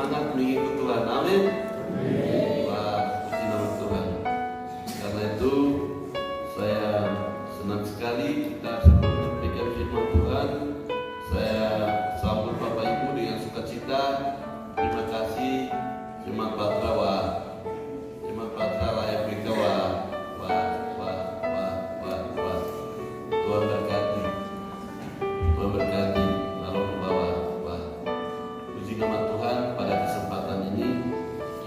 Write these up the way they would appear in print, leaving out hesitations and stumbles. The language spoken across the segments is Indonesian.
semangat mengikut Tuhan. Amin. Wah, puji nama Tuhan. Karena itu saya senang sekali kita sebelum menyampaikan firman Tuhan, saya sambut Bapak Ibu dengan sukacita. Terima kasih Jemaat Batra Jemaat Batra layak mereka Tuhan berkati. Tuhan berkati. Lalu wah. Puji nama Tuhan, pada kesempatan ini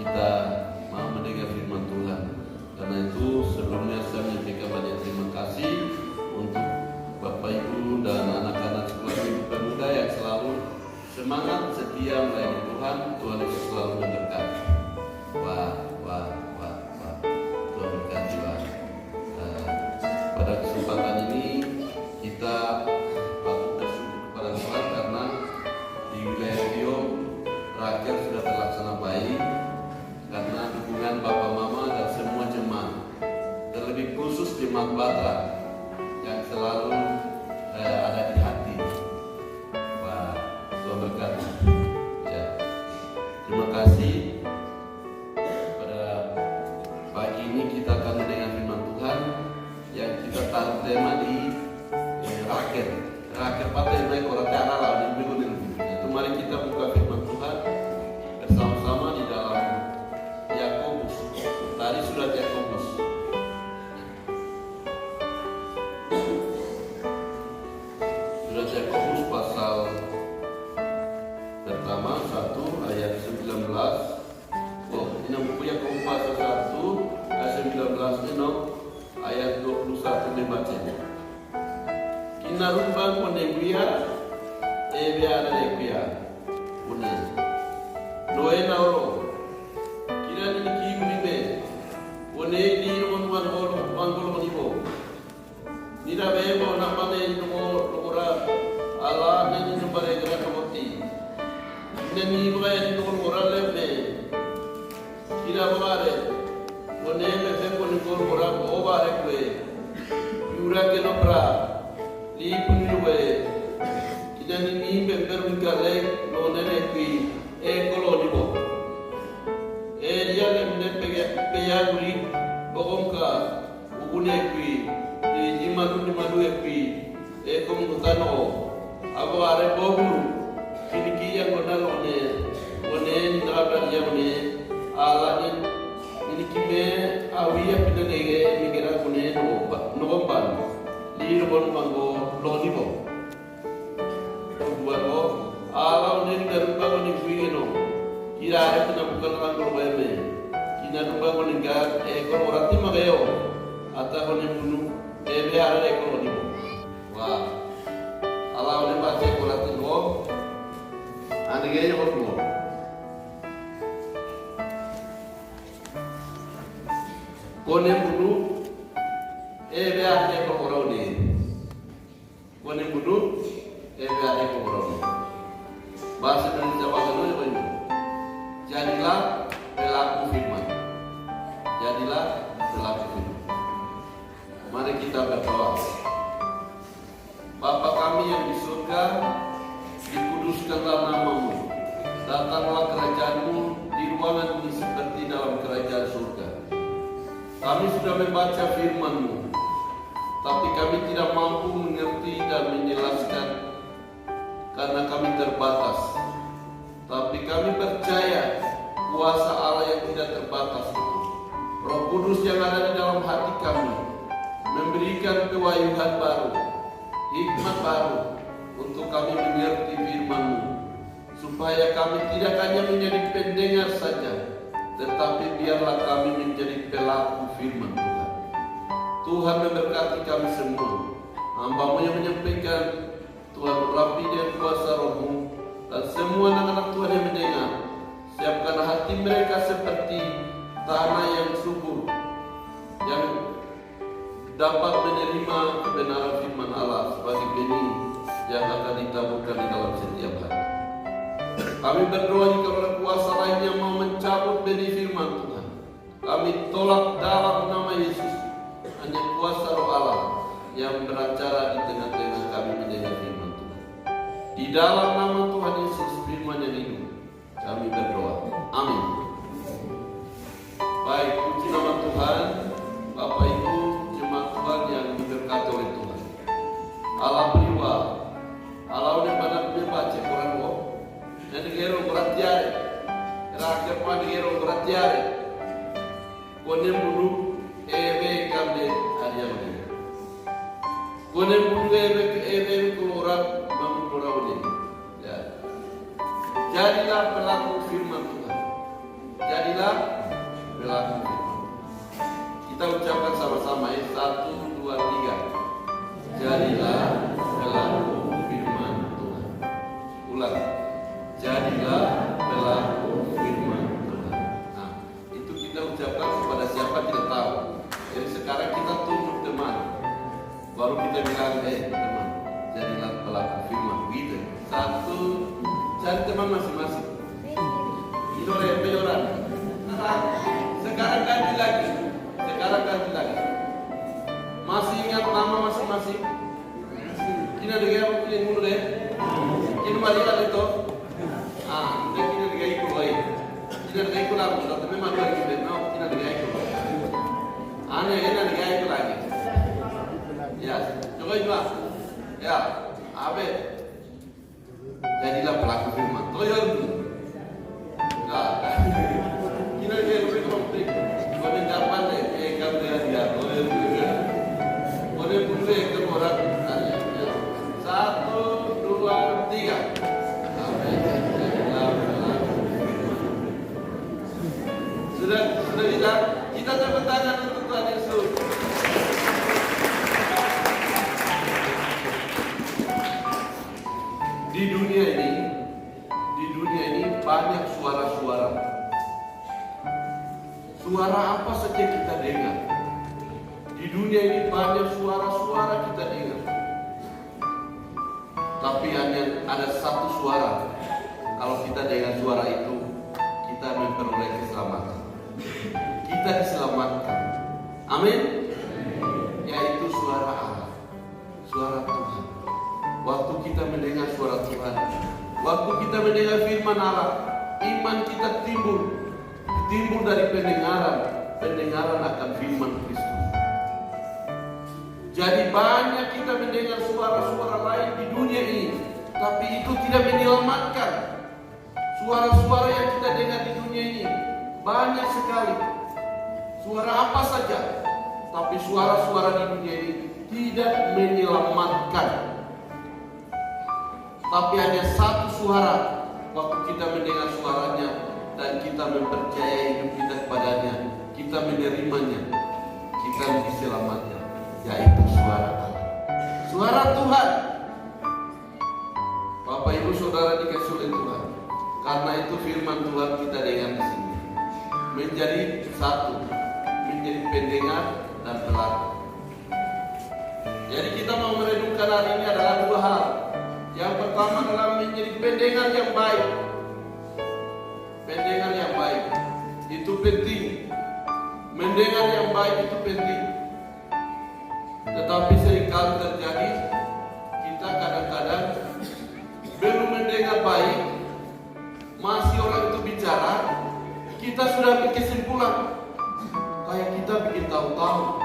kita mau mendengar firman Tuhan. Karena itu sebelumnya saya menyampaikan banyak terima kasih untuk Bapak Ibu dan anak-anak sekolah minggu pemuda yang selalu semangat setia melayani Tuhan. Tuhan Yesus selalu memberkati. Wah. Tuhan berkati. Pada kesempatan ini kita patut bersyukur kepada Tuhan karena di wilayah Riau rakyat sudah terlaksana baik karena dukungan Bapak Mama dan semua jemaat, terlebih khusus Jemaat Batra yang selalu ada di hati. Wah, Tuhan berkati. Ya, terima kasih. Pada pagi ini kita akan mendengar firman Tuhan yang kita taruh tema di rakyat pakai baik orang cara lah di minggu ini. Itu mari kita buka firman Tuhan bersama-sama di dalam Yakobus. Tadi surat Yakobus. Surat Yakobus pasal pertama 1 ayat 19. Ini buku Yakobus pasal 1 ayat 19 ini ayat 21 membaca. Inarumbang konekuya ebe ada lekuya una noe nauro kira ni kibri be one di ron holo pangolo nibo nira bebo na mane no ora ala ni no bare gra kamoti ni ba ni no ora lebe kira bare one be se ko ni ko ora o bare kwe yura ke no pra Ipunwe kijani ni member mingale no nene kui koloni bo dia le peya guri bogomka ugune kui di madu kui kom gutano abo are bobu kiniki yang gonal one ni dabra dia one ala ni kime awiya pinenge migera gune no bomban di robon mango lonibo dua ko ala ni garuba ni kuino kira ada na bukan kan berbebe kina rumba ni gar ko orati magayo ata ko ni bunu be ara ko lonibo wah ala ni bace ko orati go ande ge ko kone bunu be ate ko oroni kone bunu be ate ko oroni bahasa Indonesia bahasa Indonesia jadilah pelaku firman. Mari kita berdoa. Bapa kami yang di surga, dikuduskanlah namamu, datanglah kerajaanmu di ruangan ini seperti dalam kerajaan surga. Kami sudah membaca firman-Mu, tapi kami tidak mampu mengerti dan menjelaskan karena kami terbatas. Tapi kami percaya kuasa Allah yang tidak terbatas itu, Roh Kudus yang ada di dalam hati kami, memberikan kewayuhan baru, hikmat baru untuk kami mengerti firman-Mu, supaya kami tidak hanya menjadi pendengar saja, tetapi biarlah kami menjadi pelaku firman Tuhan. Tuhan memberkati kami semua. Hamba-Mu yang menyampaikan, Tuhan urapi dengan kuasa Roh-Mu, dan semua anak-anak Tuhan yang mendengar, siapkan hati mereka seperti tanah yang subur, yang dapat menerima kebenaran firman Allah sebagai benih yang akan ditaburkan di dalam setiap hati. Kami berdoa jika ada kuasa lain yang mau mencabut benih firman Tuhan, kami tolak dalam nama Yesus. Hanya kuasa Roh Allah yang beracara di tengah-tengah kami mendengar firman Tuhan. Di dalam nama Tuhan Yesus, firman yang hidup, kami berdoa. Kone bulu ebe keluar ini. Ya. Jadilah pelaku firman Tuhan. Jadilah pelaku firman. Kita ucapkan sama-sama ya. 1, 2, 3. Jadilah pelaku firman Tuhan. Ulang. Jadilah pelaku firman Tuhan. Nah, itu kita ucapkan kepada siapa tidak tahu. Jadi sekarang kita tunjuk teman. Baru kita bilang, teman, jadilah pelaku firman. Gitu. 1, cari teman masing-masing. Ini orang. Sekarang ganti lagi. Masih ingat nama masing-masing? Kina dengar apa pilih dulu deh? Kina balik ada itu? Udah kina dengar ikut lagi. Kina dengar ikut lagi. Tapi memang lagi kita mau kina dengar ikut. Aneh kina dengar ikut lagi. Ya, coba juga. Ya, abe. Jadilah pelaku firman. Toyol. Nah, kina dengar ikut konflik. Kau dengar apa deh? Kamu dengar dia. Toyol. Boleh boleh ke orang. 1, 2, 3. Sudah bisa? Kita tepuk tangan untuk Tuhan Yesus. Di dunia ini banyak suara-suara. Suara apa saja kita dengar. Di dunia ini banyak suara-suara kita dengar. Tapi hanya ada satu suara. Kalau kita dengar suara itu, kita memperoleh keselamatan. Kita diselamatkan. Amin. Yaitu suara Allah, suara Tuhan. Waktu kita mendengar suara Tuhan, waktu kita mendengar firman Allah, iman kita timbul dari pendengaran akan firman Kristus. Jadi banyak kita mendengar suara-suara lain di dunia ini, tapi itu tidak menyelamatkan. Suara-suara yang kita dengar di dunia ini banyak sekali. Suara apa saja, tapi suara-suara di dunia ini tidak menyelamatkan. Tapi hanya satu suara, waktu kita mendengar suaranya dan kita mempercayai hidup kita kepadanya, kita menerimanya, kita diselamatkan. Yaitu suara Allah, suara Tuhan. Bapak Ibu Saudara dikasih oleh Tuhan. Karena itu firman Tuhan kita dengar di sini menjadi satu, menjadi pendengar dan pelaku. Jadi kita mau merenungkan hari ini adalah 2 hal. Yang pertama adalah menjadi pendengar yang baik. Pendengar yang baik itu penting. Mendengar yang baik itu penting. Tetapi seringkali terjadi kita kadang-kadang belum mendengar baik, masih orang itu bicara, kita sudah bikin kesimpulan, kayak kita bikin tahu-tahu.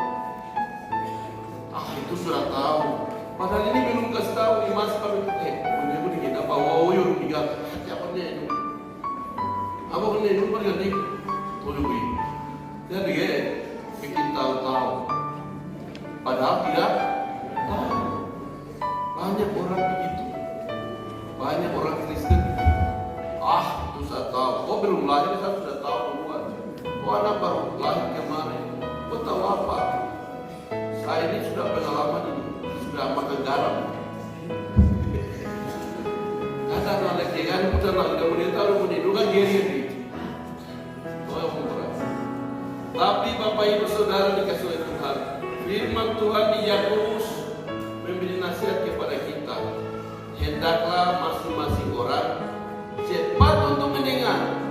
Itu sudah tahu. Padahal ini belum kasih tahu, ini masih kami punya begini apa wawoyo tiga apa nih? Apa nih? Itu berganti, tuh ini. Jadi bikin tahu-tahu. Padahal tidak tahu. Banyak orang begitu. Banyak orang Kristen. Itu saya tahu. Belum lahir saya sudah tahu duluan. Anak baru lahir kemarin. Tahu apa? Saya ini sudah pengalaman ini. Sudah makan garam. Kata anak jangan putar lagi. Kemudian tahu kemudian kan geri ini. Tapi Bapak Ibu Saudara dikasih oleh Tuhan. Firman Tuhan di Yakobus memberi nasihat kepada kita. Hendaklah masing-masing orang cepat untuk mendengar,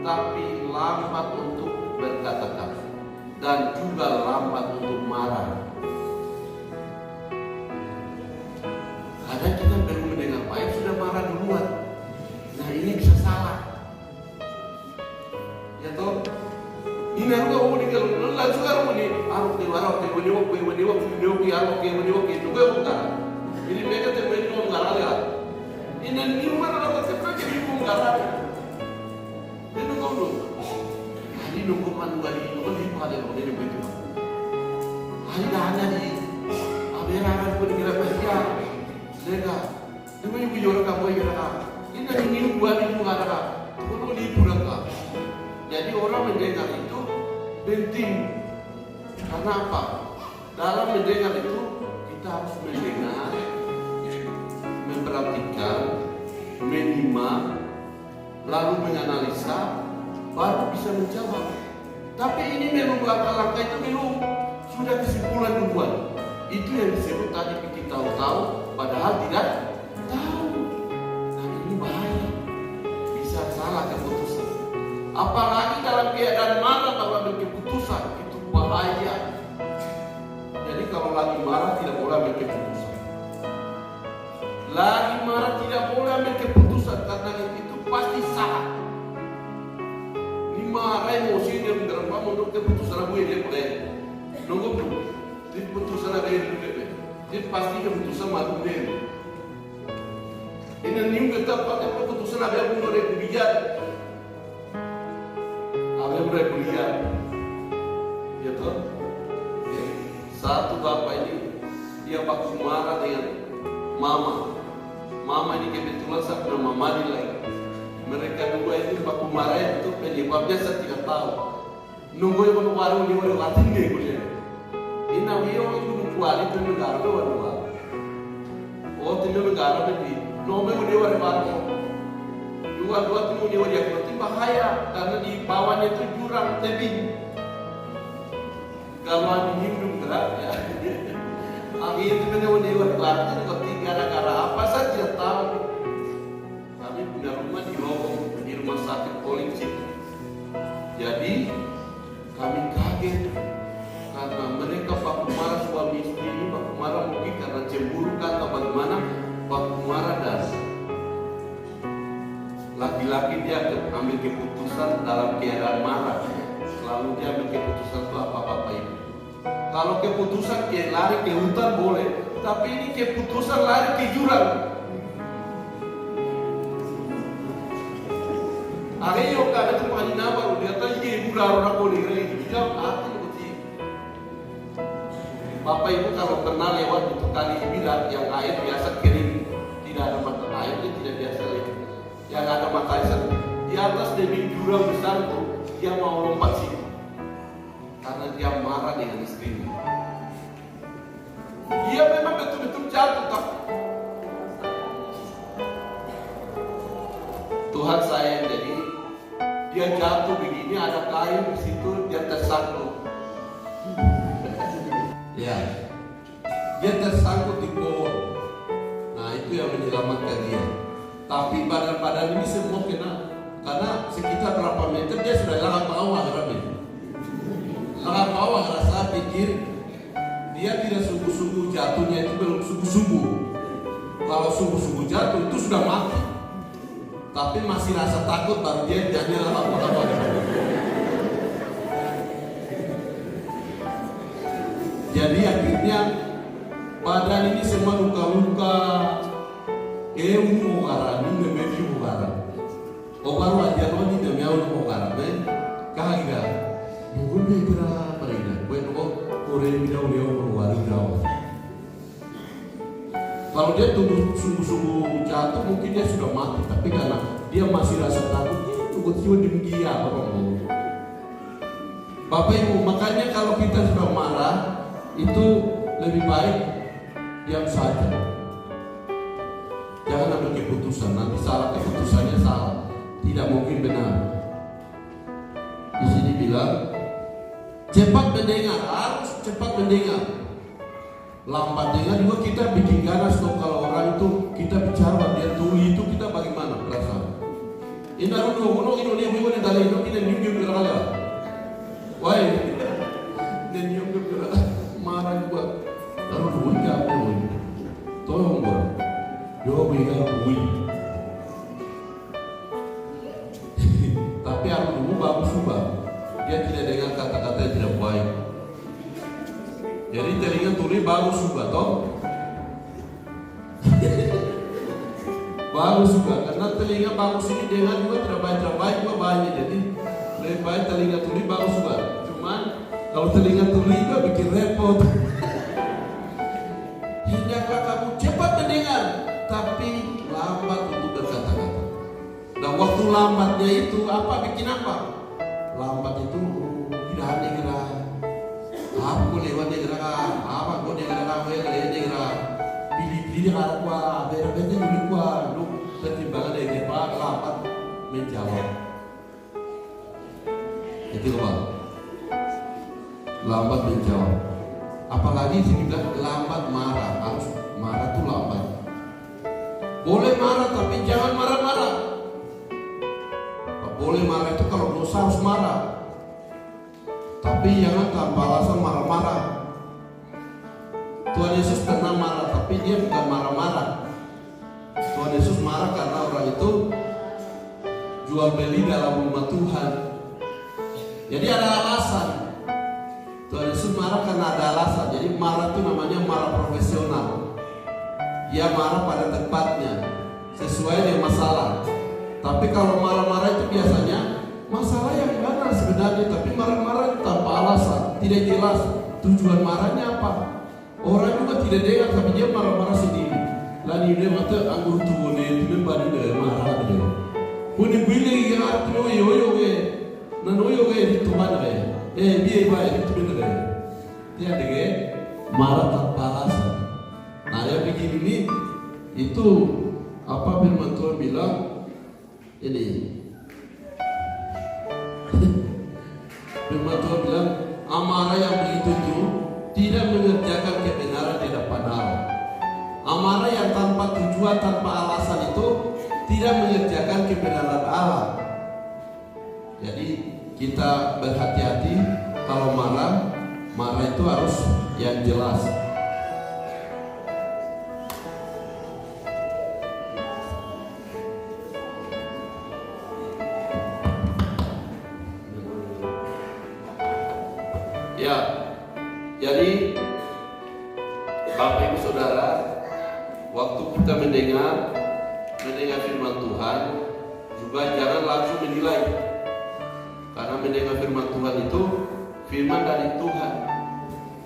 tapi lambat untuk berkata-kata, dan juga lambat untuk marah. Kadang kita baru mendengar baik sudah marah duluan. Nah ini bisa salah. Ya toh? Ini aku kalau langsung aku ini itu bukan. Ini mereka terjadi menggarang ya. Ini mana dapat terjadi jadi menggarang. Ini kau ini nunggu manual ini pada ini begitu. Hanya di Amera kan pun kira persia, lega. Demi bujur kamu yang kata, ini ingin buat ibu kata, perlu dipulang. Jadi orang mendengar itu penting. Karena apa? Dalam mendengar itu kita harus mendengar, memperhatikan, menyimak, lalu menganalisa, baru bisa menjawab. Tapi ini memang langkah-langkah itu belum sudah kesimpulan duluan. Itu yang disebut tadi kita tahu, padahal tidak tahu. Nah ini bahaya, bisa salah keputusan. Apalagi dalam keadaan marah kalau ambil keputusan itu bahaya. Jadi kalau lagi marah tidak boleh ambil keputusan. Lagi marah tidak boleh ambil keputusan karena itu pasti salah. Ini marah emosi dia berapa menurut keputusan aku dia boleh. Nunggu dulu. Keputusan ada yang lebih. Dia pasti keputusan malu dia. Ini nih kita pakai keputusan ada yang boleh kebijakan. Ada yang boleh kuliah. Ya toh. Satu bapak ini dia baku marah dengan mama. Mama ini kebetulan saya pernah mama lagi. Mereka dua ini baku marah itu penyebabnya saya tidak tahu. Nunggu yang baru dia baru latin dia kuliah. Ini namanya itu kuali itu negara tu baru. Oh itu negara tu di. Nomor dia baru. Dua tu dia baru. Itu bahaya karena di bawahnya itu jurang tebing. Kalau angin belum gerak ya. Angin itu memang dia bergerak itu gara-gara apa saya tidak tahu. Kami punya rumah di Lobong di rumah sakit polisi. Jadi kami kaget karena mereka baku marah suami istri ini baku marah mungkin karena cemburu atau bagaimana baku marah dan laki-laki dia ambil keputusan dalam keadaan marah. Lalu dia ambil keputusan itu apa-apa itu. Kalau keputusan dia lari ke hutan boleh, tapi ini keputusan lari ke jurang. Ayo kada tu pani nama dia tadi dia bulan orang boleh itu dia arti begitu. Bapak Ibu kalau pernah lewat itu kali bilang yang air biasa kering, tidak ada mata air dia tidak biasa lewat. Yang ada mata air di atas demi jurang besar tuh dia mau lompat sih. Karena dia marah dengan istrinya. Dia memang betul-betul jatuh tak? Tuhan sayang jadi dia jatuh begini ada kain di situ dia tersangkut. Ya, dia tersangkut di pohon. Nah itu yang menyelamatkan dia. Tapi badan-badan ini semua kena karena sekitar berapa meter dia sudah hilang bawah kerana sangat bawah rasa pikir dia tidak sungguh-sungguh jatuhnya itu belum sungguh-sungguh. Kalau sungguh-sungguh jatuh itu sudah mati. Tapi masih rasa takut baru dia jadi apa-apa. Jadi akhirnya badan ini semua luka-luka. Mugaran ini memang mugaran. Baru aja lo ni memang mugaran. Kaga. Mungkin berapa ini? Kau orang bilang dia orang jauh. Kalau dia sungguh-sungguh jatuh mungkin dia sudah mati. Tapi karena dia masih rasa takut, tunggu jiwa demikian apa mau. Bapak Ibu, makanya kalau kita sudah marah itu lebih baik diam saja. Jangan ambil keputusan. Nanti salah keputusannya salah. Tidak mungkin benar. Di sini bilang cepat mendengar, harus cepat mendengar. Lambat dengar juga kita bikin ganas tuh kalau orang itu kita bicara dia tuli itu kita bagaimana perasaan? Ini harus ngomong ini bukan dari itu kita nyum berkala. Wah, dan nyum berkala marah juga. Lalu tuli kamu ini, tolong gua, jawab ini tuli. Tapi aku dulu bagus juga. Dia tidak dengar kata-kata yang tidak baik. Jadi telinga tuli bagus juga toh. Bagus juga karena telinga bagus ini dengar juga terbaik juga banyak. Jadi lebih baik telinga tuli bagus juga. Cuman kalau telinga tuli juga bikin repot. hendaklah kamu cepat mendengar, tapi lambat untuk berkata-kata. Dan waktu lambatnya itu bikin apa? Lambat itu tidak negara. Aku lewat negara, apa kau negara negara. Pilih aku, berbeda dulu lu pertimbangan negara lambat menjawab. Itu apa? Lambat menjawab. Apalagi sih bilang lambat marah, harus marah tuh lambat. Boleh marah tapi jangan marah-marah. Boleh marah itu kalau dosa harus marah, tapi jangan tanpa alasan marah-marah. Tuhan Yesus pernah marah, tapi dia bukan marah-marah. Tuhan Yesus marah karena orang itu jual beli dalam rumah Tuhan. Jadi ada alasan. Tuhan Yesus marah karena ada alasan. Jadi marah itu namanya marah profesional. Dia marah pada tempatnya, sesuai dengan masalah. Tapi kalau marah-marah itu biasanya masalah yang benar sebenarnya, tapi marah-marah tanpa alasan, tidak jelas tujuan marahnya apa. Orang juga tidak dengar, tapi dia marah-marah sendiri. Lalu dia mata anggur tuh nih, dia baru dia marah dia. Punya bilik yang arti noyo itu mana ya? Dia baik itu benar. Dia deh marah tanpa alasan. Nah yang begini itu apa firman Tuhan bilang? Ini firman Tuhan bilang, amarah yang begitu itu tidak mengerjakan kebenaran di depan Allah. Amarah yang tanpa tujuan, tanpa alasan itu tidak mengerjakan kebenaran Allah. Jadi kita berhati-hati kalau marah itu harus yang jelas. Ya, jadi Bapak Ibu Saudara, waktu kita mendengar firman Tuhan, juga jangan langsung menilai. Karena mendengar firman Tuhan itu firman dari Tuhan,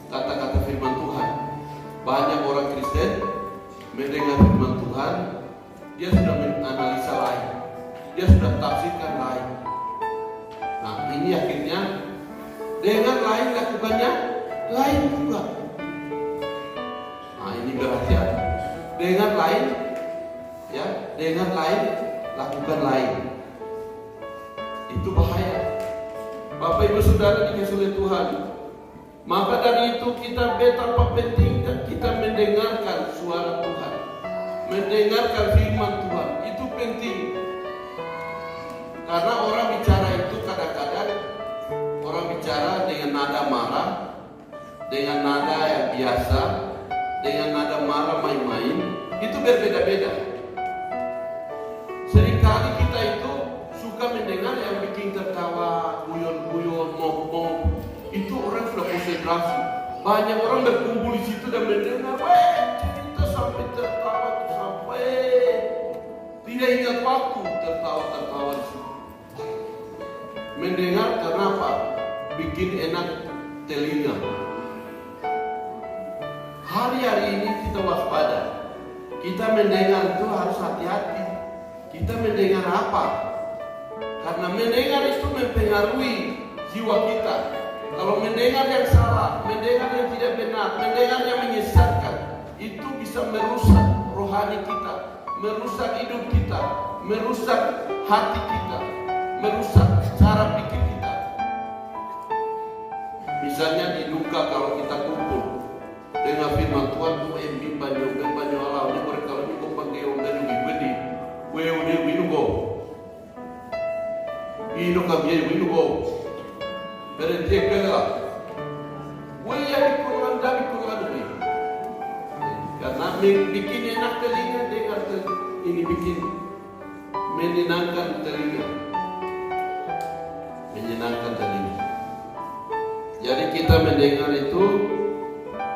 kata-kata firman Tuhan. Banyak orang Kristen mendengar firman Tuhan, dia sudah menganalisa lain, dia sudah tafsirkan lain. Nah ini akhirnya dengan lain lakukannya lain juga. Nah ini berhati-hati. Dengan lain lakukan lain. Itu bahaya. Bapak Ibu Saudara dikasihi oleh Tuhan. Maka dari itu kita betapa penting kita mendengarkan suara Tuhan, mendengarkan firman Tuhan. Itu penting. Karena orang bicara itu kadang-kadang orang bicara dengan nada marah, dengan nada yang biasa, dengan nada marah main-main, itu berbeda-beda. Seringkali kita itu suka mendengar yang bikin tertawa, guyon-guyon, mok-mok. Itu orang sudah konsentrasi. Banyak orang berkumpul di situ dan mendengar, cerita sampai tertawa, sampai tidak ingat waktu tertawa di situ. Mendengar kenapa? Bikin enak telinga. Hari-hari ini kita waspada. Kita mendengar itu harus hati-hati. Kita mendengar apa? Karena mendengar itu mempengaruhi jiwa kita. Kalau mendengar yang salah, mendengar yang tidak benar, mendengar yang menyesatkan, itu bisa merusak rohani kita, merusak hidup kita, merusak hati kita, merusak cara pikir kita. Misalnya di duka kalau kita kumpul dengan firman Tuhan, banyak Allah, ini mereka ini kau panggil dan lebih bedi, udah winugo, ini kami winugo, berarti kagak, ya dikurang ini, karena bikin enak telinga dengar ini bikin menyenangkan telinga. Jadi kita mendengar itu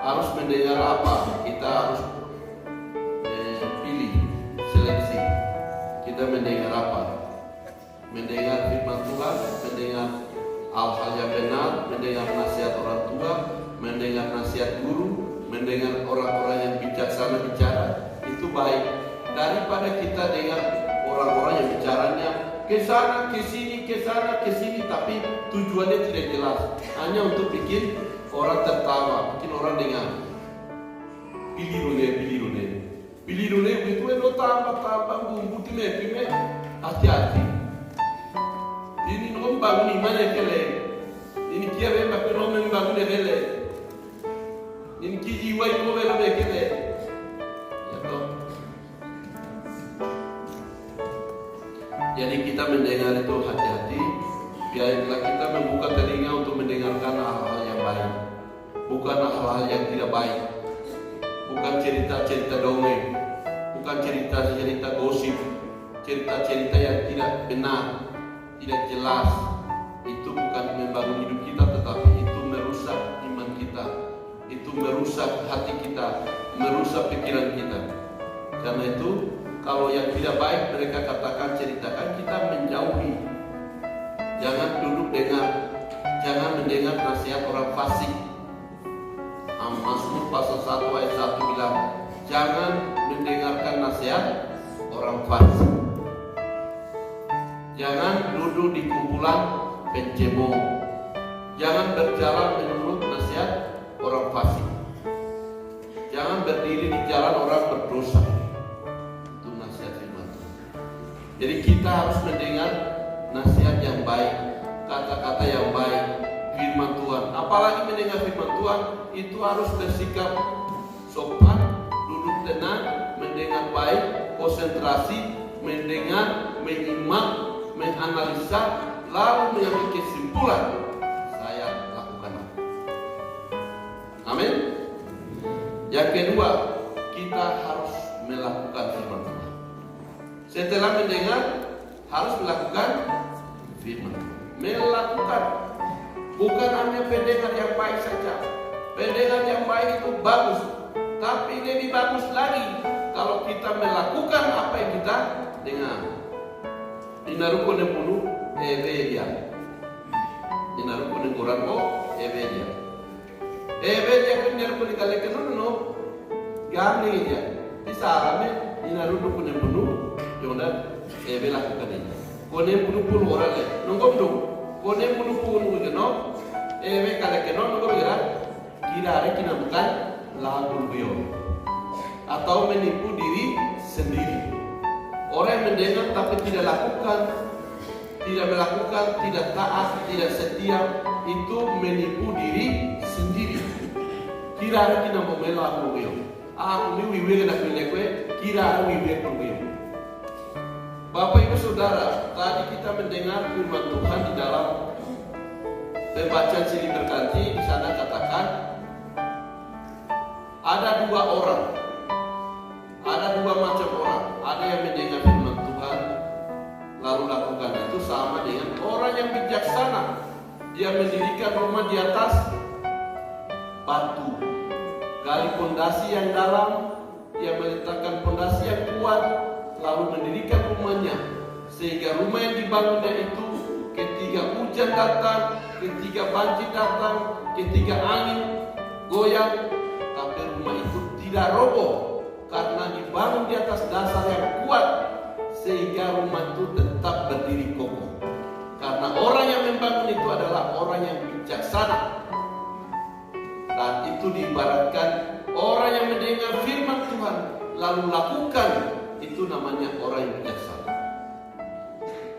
harus mendengar apa? Kita harus pilih, seleksi. Kita mendengar apa? Mendengar firman Tuhan, mendengar hal-hal yang benar, mendengar nasihat orang tua, mendengar nasihat guru, mendengar orang-orang yang bijaksana bicara itu baik daripada kita dengar orang-orang yang bicaranya ke sana, ke sini, tapi tujuannya tidak jelas, hanya untuk bikin orang tertawa, bikin orang dengar. Pilih rune, itu lo tambah bumbu time, hati-hati. Ini nom bangun imane kele, ini kia bemba pero membangun kele, ini kiji wai mo bela kele, ya toh. Jadi kita mendengar itu hati-hati. Biarlah kita membuka telinga untuk mendengarkan hal-hal yang baik, bukan hal-hal yang tidak baik. Bukan cerita-cerita dongeng, bukan cerita-cerita gosip, cerita-cerita yang tidak benar, tidak jelas. Itu bukan membangun hidup kita, tetapi itu merusak iman kita, itu merusak hati kita, merusak pikiran kita. Karena itu kalau yang tidak baik mereka katakan, ceritakan, kita menjauhi. Jangan duduk dengar, jangan mendengar nasihat orang fasik. Mazmur pasal 1 ayat 1 bilang, jangan mendengarkan nasihat orang fasik. Jangan duduk di kumpulan pencemooh. Jangan berjalan menurut nasihat orang fasik. Jangan berdiri di jalan orang berdosa. Itu nasihat firman Tuhan. Jadi kita harus mendengar nasihat yang baik, kata-kata yang baik, firman Tuhan. Apalagi mendengar firman Tuhan, itu harus bersikap sopan, duduk tenang, mendengar baik, konsentrasi, mendengar, menyimak, menganalisa, lalu mengambil kesimpulan. Saya lakukan apa? Amin. Yang kedua, kita harus melakukan firman Tuhan. Setelah mendengar, harus melakukan firman Tuhan. Melakukan, bukan hanya pendengar yang baik saja. Pendengar yang baik itu bagus, tapi lebih bagus lagi kalau kita melakukan apa yang kita dengar. Inaruko nepunu ebeja, inaruko negoranko ebeja. Ebeja kunyarko nikaleke no gamne eja. Isarame inaruko nepunu yona ebe lakukan ini. Kone punu punu orale, nunggu dong. Kone punu punu no ebe kaleke no nunggu bira. Kira kita bukan lagu bion atau menipu diri sendiri. Orang yang mendengar tapi tidak lakukan, tidak melakukan, tidak taat, tidak setia, itu menipu diri sendiri. Kira kita mau melakukan bion. Aku ni wiwe nak melekwe, kira wiwe bion. Bapak Ibu Saudara, tadi kita mendengar firman Tuhan di dalam pembacaan silih berganti. Di sana katakan ada dua orang, ada dua macam orang. Ada yang mendengar firman Tuhan lalu lakukan itu, sama dengan orang yang bijaksana. Dia mendirikan rumah di atas batu, gali pondasi yang dalam, dia meletakkan pondasi yang kuat, lalu mendirikan rumahnya, sehingga rumah yang dibangunnya itu ketika hujan datang, ketika banjir datang, ketika angin goyang, tapi rumah itu tidak roboh karena dibangun di atas dasar yang kuat, sehingga rumah itu tetap berdiri kokoh. Karena orang yang membangun itu adalah orang yang bijaksana. Dan itu diibaratkan orang yang mendengar firman Tuhan lalu lakukan, itu namanya orang yang bijaksana.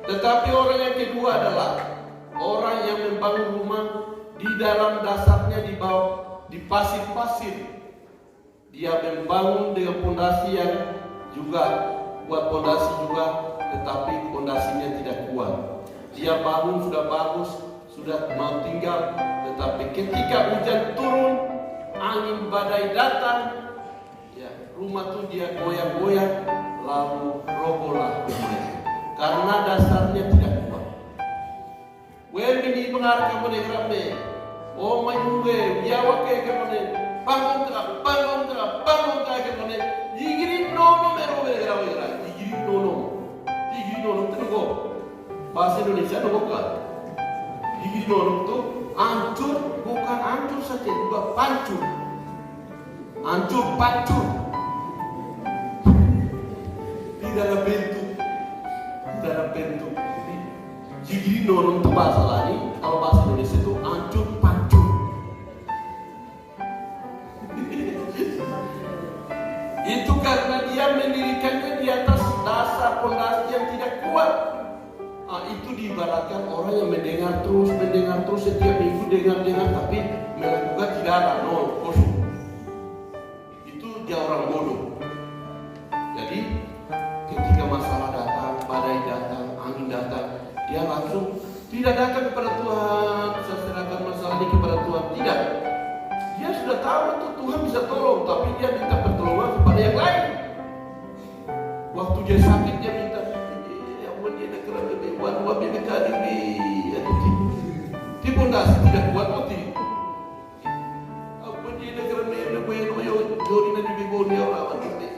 Tetapi orang yang kedua adalah orang yang membangun rumah di dalam dasarnya di bawah, di pasir-pasir. Dia membangun dengan pondasi yang juga buat pondasi juga, tetapi pondasinya tidak kuat. Dia bangun sudah bagus, sudah mau tinggal, tetapi ketika hujan turun, angin badai datang, ya rumah itu dia goyang-goyang, lalu robohlah rumahnya karena dasarnya tidak kuat. Ini pengarah kamu negrabe, oh mayuwe, biawa ke kamu bangun ke kamu igiri nono merobe rawa igiri nono tengok bahasa Indonesia tengok kan. Igiri nono itu hancur, bukan hancur saja, juga pancur. hancur pancur di dalam bentuk. Jadi nonon itu bahasa lain, kalau bahasa Indonesia itu hancur pancur. Itu karena dia mendirikannya di atas dasar pondasi yang tidak kuat. Itu diibaratkan orang yang mendengar terus setiap minggu dengar tapi melakukan tidak ada, kosong. Itu dia orang bodoh. Jadi ketika masalah datang, badai datang, angin datang, dia langsung tidak datang kepada Tuhan, saya serahkan masalah ini kepada Tuhan. Tidak. Dia sudah tahu tuh Tuhan bisa tolong, tapi dia minta pertolongan kepada yang lain. Waktu dia sakit dia minta, ya Allah dia nak kena lebih buat lebih kali ini. Di pondasi tidak kuat mati. Apa dia nak kena lebih buat jori nak lebih buat dia orang mati.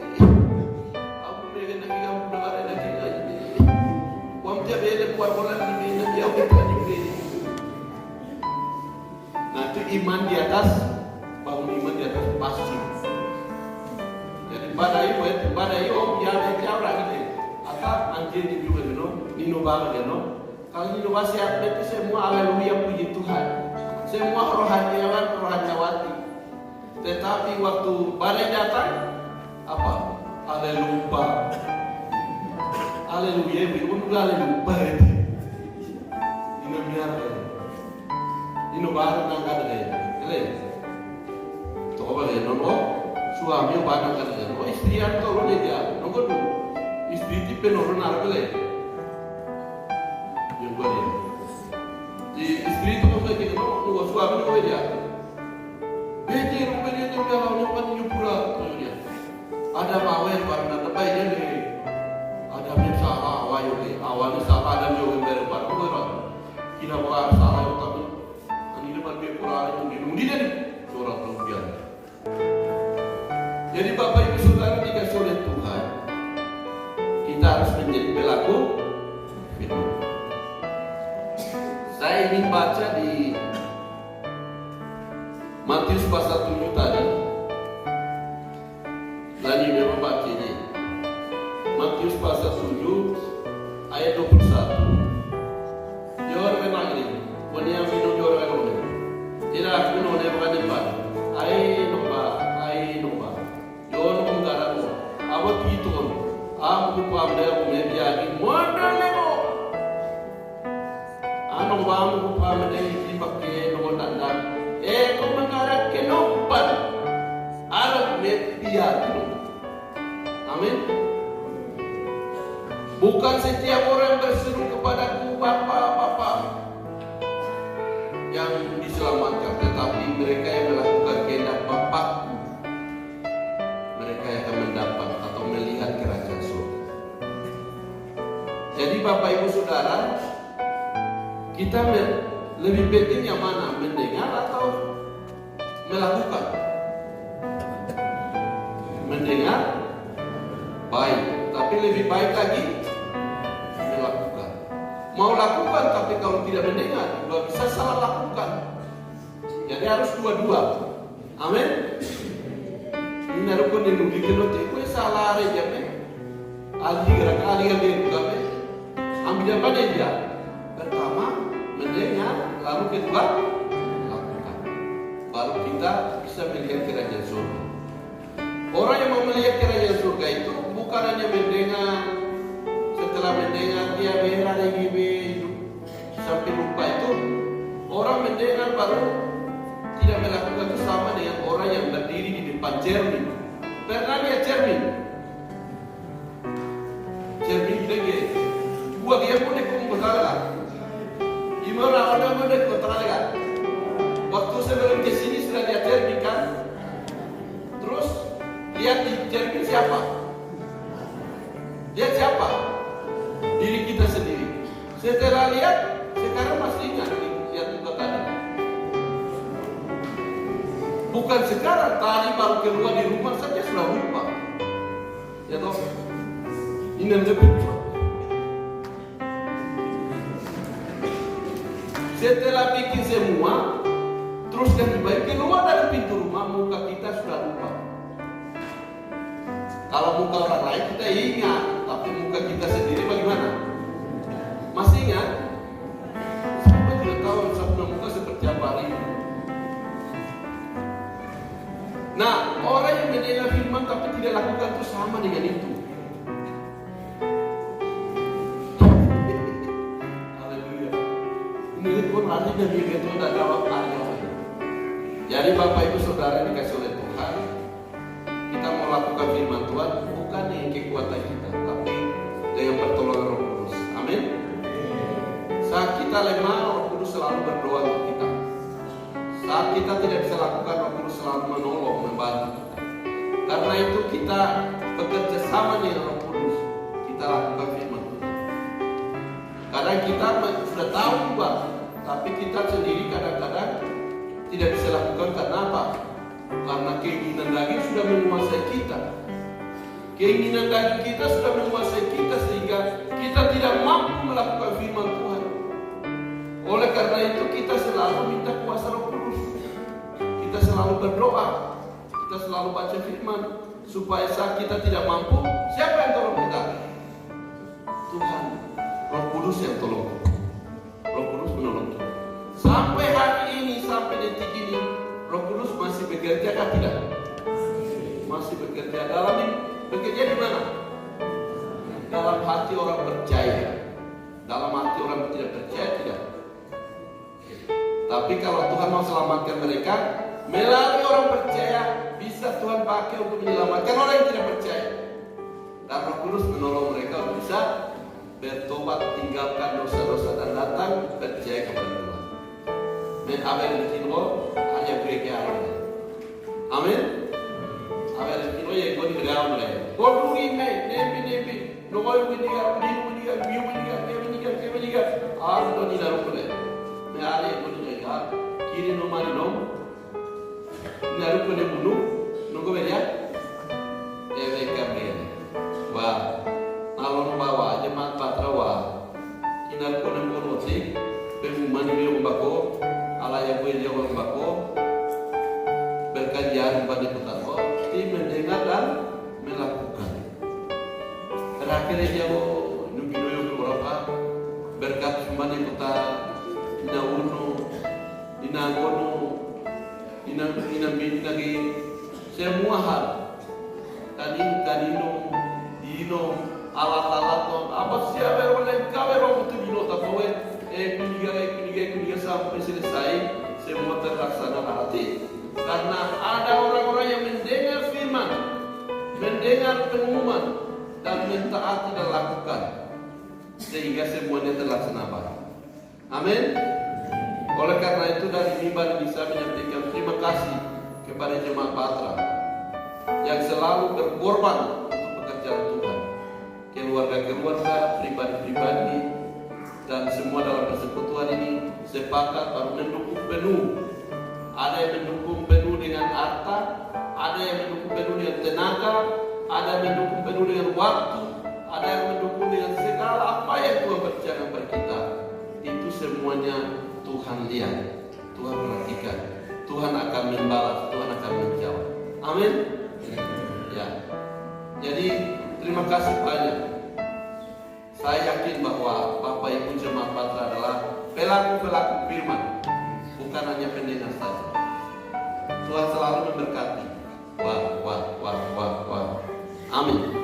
Aku mereka nak kita mendengar nak kita ini. Wamja bela buat bola lebih nak dia kita ini. Nanti iman di atas, bangun iman di atas pasti. Jadi badai ya orang ini. Atau anjir di juga nino banget Kalau nino bahasa berarti semua haleluya puji Tuhan. Semua rohaniawati. Tetapi waktu badai datang, apa? Haleluya. Haleluya, bukan haleluya itu. Nino biar. Nino barang nangka deh. Kalian. Coba lihat suami barang kan deh. Istri yang kalau dia, nunggu tu. Istri tipe orang Arab le. Yang boleh. Di istri itu pun kita nunggu suami nunggu dia. Beti rumah dia juga orang nyupura tujunya. Ada bawel barang ada bayi ni. Ada misalah awalnya salah ada juga berbar orang. Kita buat salah tapi ani lepas berkurang itu nunggu dia ni. Orang perempuan. Jadi Bapak Ibu Saudara dikasih oleh Tuhan, kita harus menjadi pelaku firman. Saya ingin baca di Matius pasal 7 tadi. Lagi memang baca ini. Matius pasal 7 ayat 21. Jawab memang ini. Wanita minum jawab memang ini. Tidak aku nolak bukan depan. Ai nomba. Yon menggarap. Awak itu. Aku pamdel mebiaki modal lego. Anong bang pamdel dipakai nomor tanda. Kau menggarap kenopan. Arab mebiaki. Amin. Bukan setiap orang berseru kepadaku Bapa yang diselamatkan, tetapi mereka yang melakukan kehendak Bapa-Ku, mereka yang akan mendapat atau melihat kerajaan surga. Jadi Bapak Ibu Saudara, kita lebih penting yang mana, mendengar atau melakukan? Mendengar baik, tapi lebih baik lagi melakukan. Mau lakukan tapi kalau tidak mendengar juga bisa salah lakukan. Jadi harus dua-dua. Amin. Ini narukun yang nulikan nanti, kue salah aja me. Ali gerak kami. Ambil apa dia? Pertama mendengar, lalu kedua lakukan. Baru kita bisa melihat kerajaan surga. Orang yang mau melihat kerajaan surga itu bukan hanya mendengar. Setelah mendengar dia merah lagi sampai lupa itu. Orang mendengar baru tidak melakukan itu sama dengan orang yang berdiri di depan cermin. Pernah lihat cermin? Cermin gede. Gua dia pun ikut berkala. Gimana orang pun ikut berkala? Waktu sebelum ke sini sudah lihat cermin kan? Terus lihat di cermin siapa? Lihat siapa? Diri kita sendiri. Setelah lihat, sekarang masih ingat lihat muka tadi. Bukan sekarang, tadi baru keluar di rumah saja sudah lupa. Ya toh? Ini yang lebih. Setelah bikin semua, terus ganti baik keluar dari pintu rumah, muka kita sudah lupa. Kalau muka orang lain kita ingat, tapi muka kita sendiri bagaimana? Masih ingat? Siapa tidak tahu sabda muka seperti apa hari ini? Nah, orang yang mendengar firman tapi tidak lakukan itu sama dengan itu. Haleluya. Ini pun arti dari itu tidak jawab tanya. Jadi Bapak Ibu Saudara dikasih oleh Tuhan, kita mau lakukan firman Tuhan bukan dengan kekuatan kita, tapi dengan pertolongan Roh Kudus. Amin. Saat kita lemah, Roh Kudus selalu berdoa untuk kita. Saat kita tidak bisa lakukan, Roh Kudus selalu menolong, membantu kita. Karena itu kita bekerja sama dengan Roh Kudus. Kita lakukan firman Tuhan. Kadang kita sudah tahu juga, tapi kita sendiri kadang-kadang tidak bisa lakukan. Karena apa? Karena keinginan daging sudah menguasai kita. Keinginan daging kita sudah menguasai kita sehingga kita tidak mampu melakukan firman Tuhan. Oleh karena itu kita selalu minta kuasa Roh Kudus. Kita selalu berdoa, kita selalu baca firman supaya saat kita tidak mampu, siapa yang tolong kita? Tuhan, Roh Kudus yang tolong. Roh Kudus menolong kita. Sampai hari ini, sampai detik ini, Roh Kudus masih bekerja kan tidak? Masih bekerja. Bekerja di mana? Dalam hati orang percaya. Dalam hati orang tidak percaya tidak. Tapi kalau Tuhan mau selamatkan mereka, melalui orang percaya bisa Tuhan pakai untuk menyelamatkan orang yang tidak percaya. Dan Roh Kudus menolong mereka untuk bisa bertobat, tinggalkan dosa-dosa dan datang percaya kepada Tuhan. Men abel ditino hanya gereja Allah. Amin. Abel ditino ya gue digaul lah. Gue rugi nebi. Nunggu meniga. Ardo di dalam boleh. Men ale gue digaul. Kiri nomari nom. Naru kone munu. Nunggu beria. Mereka beria. Wah. Alon bawa jemaat Batrawa. Kinar kone munu sih. Pemumani bilang bako. Allah yang boleh jawab bako berkajian pada petako, tim mendengar dan melakukan. Terakhir dia nubidoyo beberapa berkat sumbangan kota Nauno, Dinagono, Dinambin lagi semua hal. Tanino, Dino, alat-alat apa siapa yang boleh kabar waktu Dino takowe. Kuniga sampai selesai semua terlaksana hati. Karena ada orang-orang yang mendengar firman, mendengar pengumuman dan mentaati dan lakukan sehingga semuanya terlaksana baik. Amin. Oleh karena itu dari mimbar bisa menyampaikan terima kasih kepada jemaat Batra yang selalu berkorban untuk pekerjaan Tuhan. Keluarga-keluarga, pribadi-pribadi dan semua dalam persekutuan ini sepakat baru mendukung penuh. Ada yang mendukung penuh dengan harta, ada yang mendukung penuh dengan tenaga, ada yang mendukung penuh dengan waktu, ada yang mendukung dengan segala apa yang Tuhan berjanji kepada kita. Itu semuanya Tuhan lihat, Tuhan perhatikan, Tuhan akan membalas, Tuhan akan menjawab. Amin. Ya. Jadi terima kasih banyak. Saya yakin bahwa Bapak Ibu Jemaat Batra adalah pelaku-pelaku firman, bukan hanya pendengar saja. Tuhan selalu memberkati. Wah. Amin.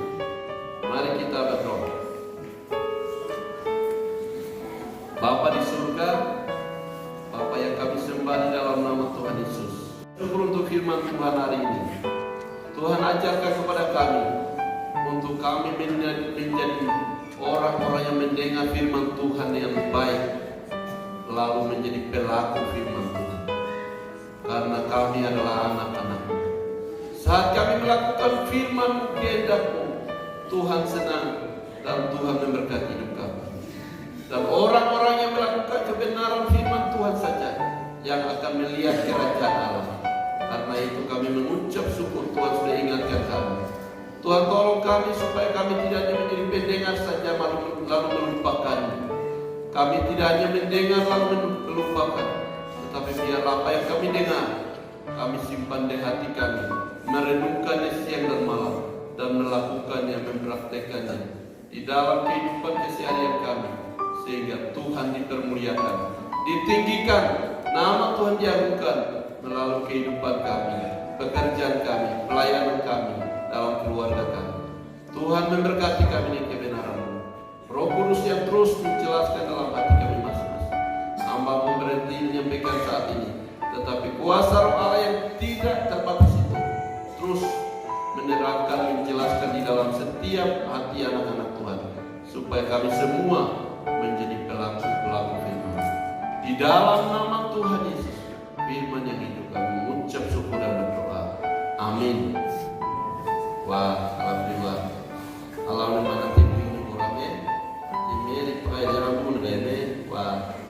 Mari kita berdoa. Bapa di surga, Bapa yang kami sembah di dalam nama Tuhan Yesus. Syukur untuk firman Tuhan hari ini. Tuhan ajarkan kepada kami untuk kami menjadi orang-orang yang mendengar firman Tuhan yang baik, lalu menjadi pelaku firman Tuhan. Karena kami adalah anak-anak. Saat kami melakukan firman kehendak-Mu, Tuhan senang dan Tuhan memberkati hidup kami. Dan orang-orang yang melakukan kebenaran firman Tuhan saja yang akan melihat kerajaan Allah. Karena itu kami mengucap syukur Tuhan sudah ingatkan kami. Tuhan tolong kami supaya kami tidak hanya menjadi pendengar saja lalu melupakan. Kami tidak hanya mendengar lalu melupakan, tetapi biar apa yang kami dengar, kami simpan di hati kami, merenungkannya siang dan malam, dan melakukan praktekkannya di dalam kehidupan keseharian kami, sehingga Tuhan dipermuliakan, ditinggikan, nama Tuhan diagungkan melalui kehidupan kami, pekerjaan kami, pelayanan kami, dalam keluarga kami. Tuhan memberkati kami dengan kebenaran. Roh Kudus yang terus menjelaskan dalam hati kami masing-masing. Hamba berhenti menyampaikan saat ini, tetapi kuasa Roh Allah yang tidak terbatas itu terus menerangkan, menjelaskan di dalam setiap hati anak-anak Tuhan, supaya kami semua menjadi pelaku-pelaku firman. Di dalam nama